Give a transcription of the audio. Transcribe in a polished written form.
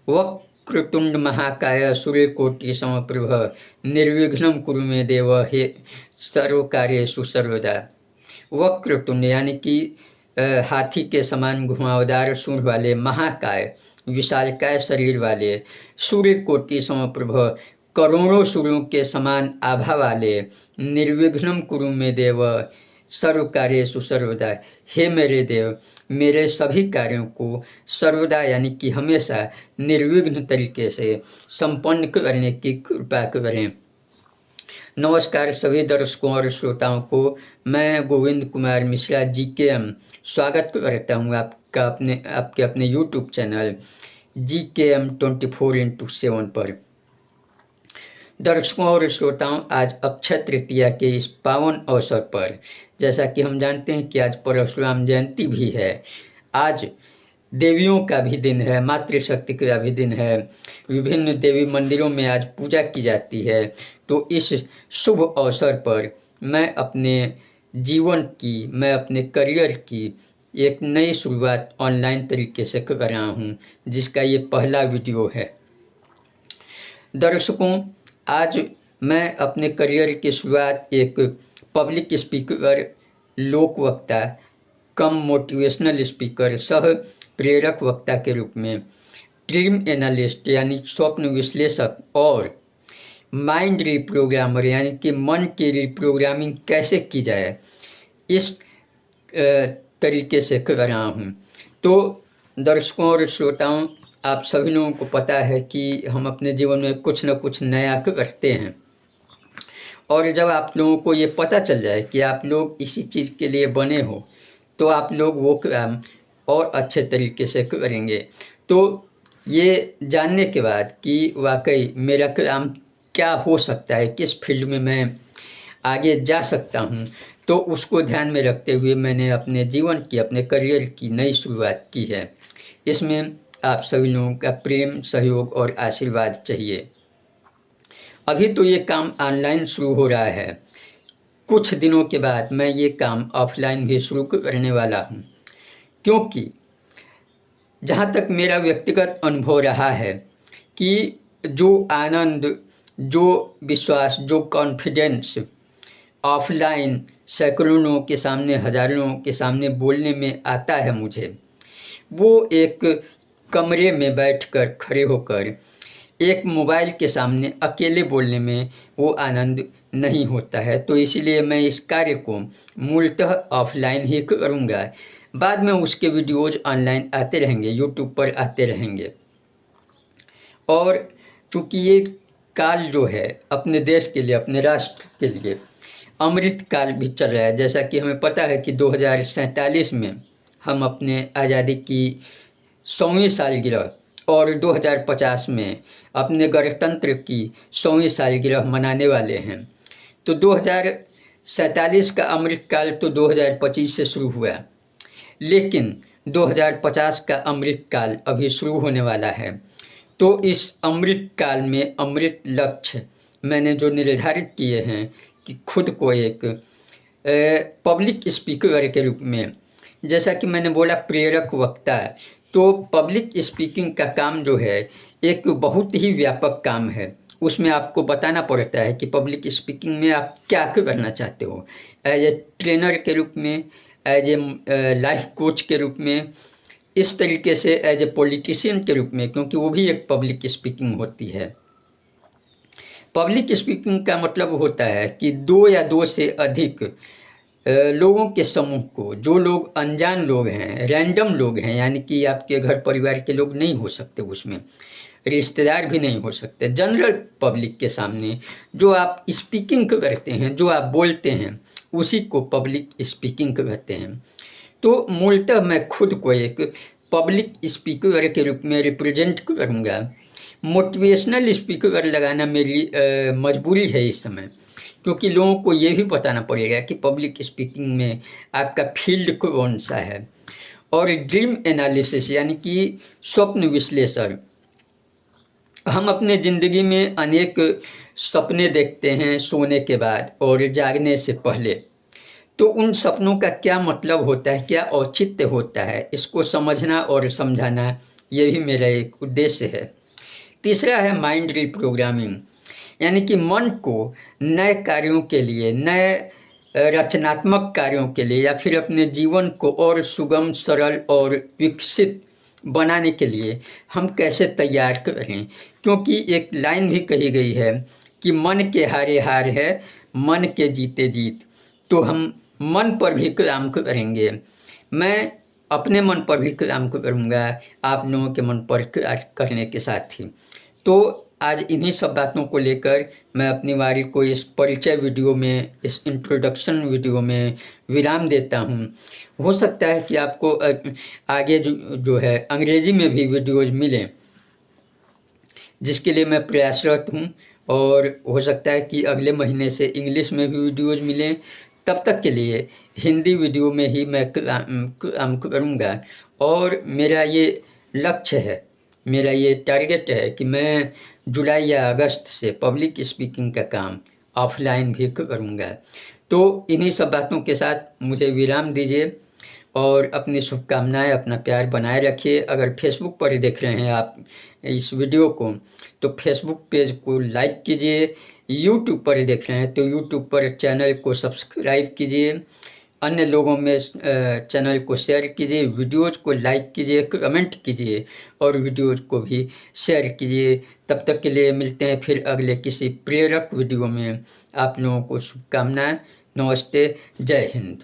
वक्रतुंड महाकाय सूर्यकोटि समप्रभ निर्विघ्नं कुरु मे देव हे सर्वकार्येषु सर्वदा। वक्रतुंड यानी कि हाथी के समान घुमावदार सूंड वाले, महाकाय विशालकाय शरीर वाले, सूर्यकोटि समप्रभ करोड़ों सूर्यों के समान आभा वाले, निर्विघ्नं कुरु मे देव सर्व कार्येषु सर्वदा, हे मेरे देव मेरे सभी कार्यों को सर्वदा यानी कि हमेशा निर्विघ्न तरीके से संपन्न करने की कृपा करें। नमस्कार सभी दर्शकों और श्रोताओं को, मैं गोविंद कुमार मिश्रा GKM स्वागत करता हूँ आपके अपने YouTube चैनल GKM 24x7 पर। दर्शकों और श्रोताओं, आज अक्षय तृतीया के इस पावन अवसर पर, जैसा कि हम जानते हैं कि आज परशुराम जयंती भी है, आज देवियों का भी दिन है, मातृशक्ति का भी दिन है, विभिन्न देवी मंदिरों में आज पूजा की जाती है। तो इस शुभ अवसर पर मैं अपने जीवन की, मैं अपने करियर की एक नई शुरुआत ऑनलाइन तरीके से कर रहा हूँ, जिसका ये पहला वीडियो है। दर्शकों, आज मैं अपने करियर की शुरुआत एक पब्लिक स्पीकर, लोक वक्ता, कम मोटिवेशनल स्पीकर, सह प्रेरक वक्ता के रूप में, ड्रीम एनालिस्ट यानी स्वप्न विश्लेषक और माइंड रिप्रोग्रामर यानी कि मन की रिप्रोग्रामिंग कैसे की जाए, इस तरीके से कर रहा हूँ। तो दर्शकों और श्रोताओं, आप सभी लोगों को पता है कि हम अपने जीवन में कुछ न कुछ नया करते हैं, और जब आप लोगों को ये पता चल जाए कि आप लोग इसी चीज़ के लिए बने हो, तो आप लोग वो काम और अच्छे तरीके से करेंगे। तो ये जानने के बाद कि वाकई मेरा काम क्या हो सकता है, किस फील्ड में मैं आगे जा सकता हूँ, तो उसको ध्यान में रखते हुए मैंने अपने जीवन की, अपने करियर की नई शुरुआत की है। इसमें आप सभी लोगों का प्रेम, सहयोग और आशीर्वाद चाहिए। अभी तो ये काम ऑनलाइन शुरू हो रहा है, कुछ दिनों के बाद मैं ये काम ऑफलाइन भी शुरू करने वाला हूँ, क्योंकि जहाँ तक मेरा व्यक्तिगत अनुभव रहा है कि जो आनंद, जो विश्वास, जो कॉन्फिडेंस ऑफलाइन सैकड़ों लोगों के सामने, हजारों लोगों के सामने बोलने में आता है मुझे, वो एक कमरे में बैठकर, खड़े होकर एक मोबाइल के सामने अकेले बोलने में वो आनंद नहीं होता है। तो इसीलिए मैं इस कार्य को मूलतः ऑफलाइन ही करूँगा। बाद में उसके वीडियोज़ ऑनलाइन आते रहेंगे, यूट्यूब पर आते रहेंगे। और चूँकि ये काल जो है अपने देश के लिए, अपने राष्ट्र के लिए अमृत काल भी चल रहा है। जैसा कि हमें पता है कि 2047 में हम अपने आज़ादी की 100वीं सालगिरह और 2050 में अपने गणतंत्र की 100वीं सालगिरह मनाने वाले हैं। तो 2047 का अमृत काल तो 2025 से शुरू हुआ, लेकिन 2050 का अमृत काल अभी शुरू होने वाला है। तो इस अमृत काल में अमृत लक्ष्य मैंने जो निर्धारित किए हैं कि खुद को एक पब्लिक स्पीकर के रूप में, जैसा कि मैंने बोला प्रेरक वक्ता, तो पब्लिक स्पीकिंग का काम जो है एक बहुत ही व्यापक काम है। उसमें आपको बताना पड़ता है कि पब्लिक स्पीकिंग में आप क्या करना चाहते हो, एज ए ट्रेनर के रूप में, एज ए लाइफ कोच के रूप में, इस तरीके से एज ए पॉलिटिशियन के रूप में, क्योंकि वो भी एक पब्लिक स्पीकिंग होती है। पब्लिक स्पीकिंग का मतलब होता है कि दो या दो से अधिक लोगों के समूह को, जो लोग अनजान लोग हैं, रैंडम लोग हैं, यानी कि आपके घर परिवार के लोग नहीं हो सकते, उसमें रिश्तेदार भी नहीं हो सकते, जनरल पब्लिक के सामने जो आप स्पीकिंग करते हैं, जो आप बोलते हैं, उसी को पब्लिक स्पीकिंग कहते हैं। तो मूलतः मैं खुद को एक पब्लिक स्पीकर के रूप में रिप्रेजेंट करूँगा। मोटिवेशनल स्पीकर लगाना मेरी मजबूरी है इस समय, क्योंकि लोगों को ये भी बताना पड़ेगा कि पब्लिक स्पीकिंग में आपका फील्ड कौन सा है। और ड्रीम एनालिसिस यानी कि स्वप्न विश्लेषण, हम अपने ज़िंदगी में अनेक सपने देखते हैं सोने के बाद और जागने से पहले। तो उन सपनों का क्या मतलब होता है, क्या औचित्य होता है, इसको समझना और समझाना, ये भी मेरा एक उद्देश्य है। तीसरा है माइंड रिप्रोग्रामिंग, यानी कि मन को नए कार्यों के लिए, नए रचनात्मक कार्यों के लिए, या फिर अपने जीवन को और सुगम, सरल और विकसित बनाने के लिए हम कैसे तैयार करें। क्योंकि एक लाइन भी कही गई है कि मन के हारे हार है, मन के जीते जीत। तो हम मन पर भी काम करेंगे, मैं अपने मन पर भी काम करूँगा, आप लोगों के मन पर करने के साथ ही। तो आज इन्हीं सब बातों को लेकर मैं अपनी वारी को इस परिचय वीडियो में, इस इंट्रोडक्शन वीडियो में विराम देता हूँ। हो सकता है कि आपको आगे जो है अंग्रेजी में भी वीडियोज मिलें, जिसके लिए मैं प्रयासरत हूँ, और हो सकता है कि अगले महीने से इंग्लिश में भी वीडियोज मिलें। तब तक के लिए हिंदी वीडियो में ही मैं काम करूँगा, और मेरा ये लक्ष्य है, मेरा ये टारगेट है कि मैं जुलाई या अगस्त से पब्लिक स्पीकिंग का काम ऑफलाइन भी करूँगा। तो इन्हीं सब बातों के साथ मुझे विराम दीजिए और अपनी शुभकामनाएं, अपना प्यार बनाए रखिए। अगर फेसबुक पर देख रहे हैं आप इस वीडियो को, तो फेसबुक पेज को लाइक कीजिए। यूट्यूब पर देख रहे हैं तो यूट्यूब पर चैनल को सब्सक्राइब कीजिए, अन्य लोगों में चैनल को शेयर कीजिए, वीडियोज़ को लाइक कीजिए, कमेंट कीजिए और वीडियोज़ को भी शेयर कीजिए। तब तक के लिए मिलते हैं फिर अगले किसी प्रेरक वीडियो में। आप लोगों को शुभकामनाएं। नमस्ते, जय हिंद।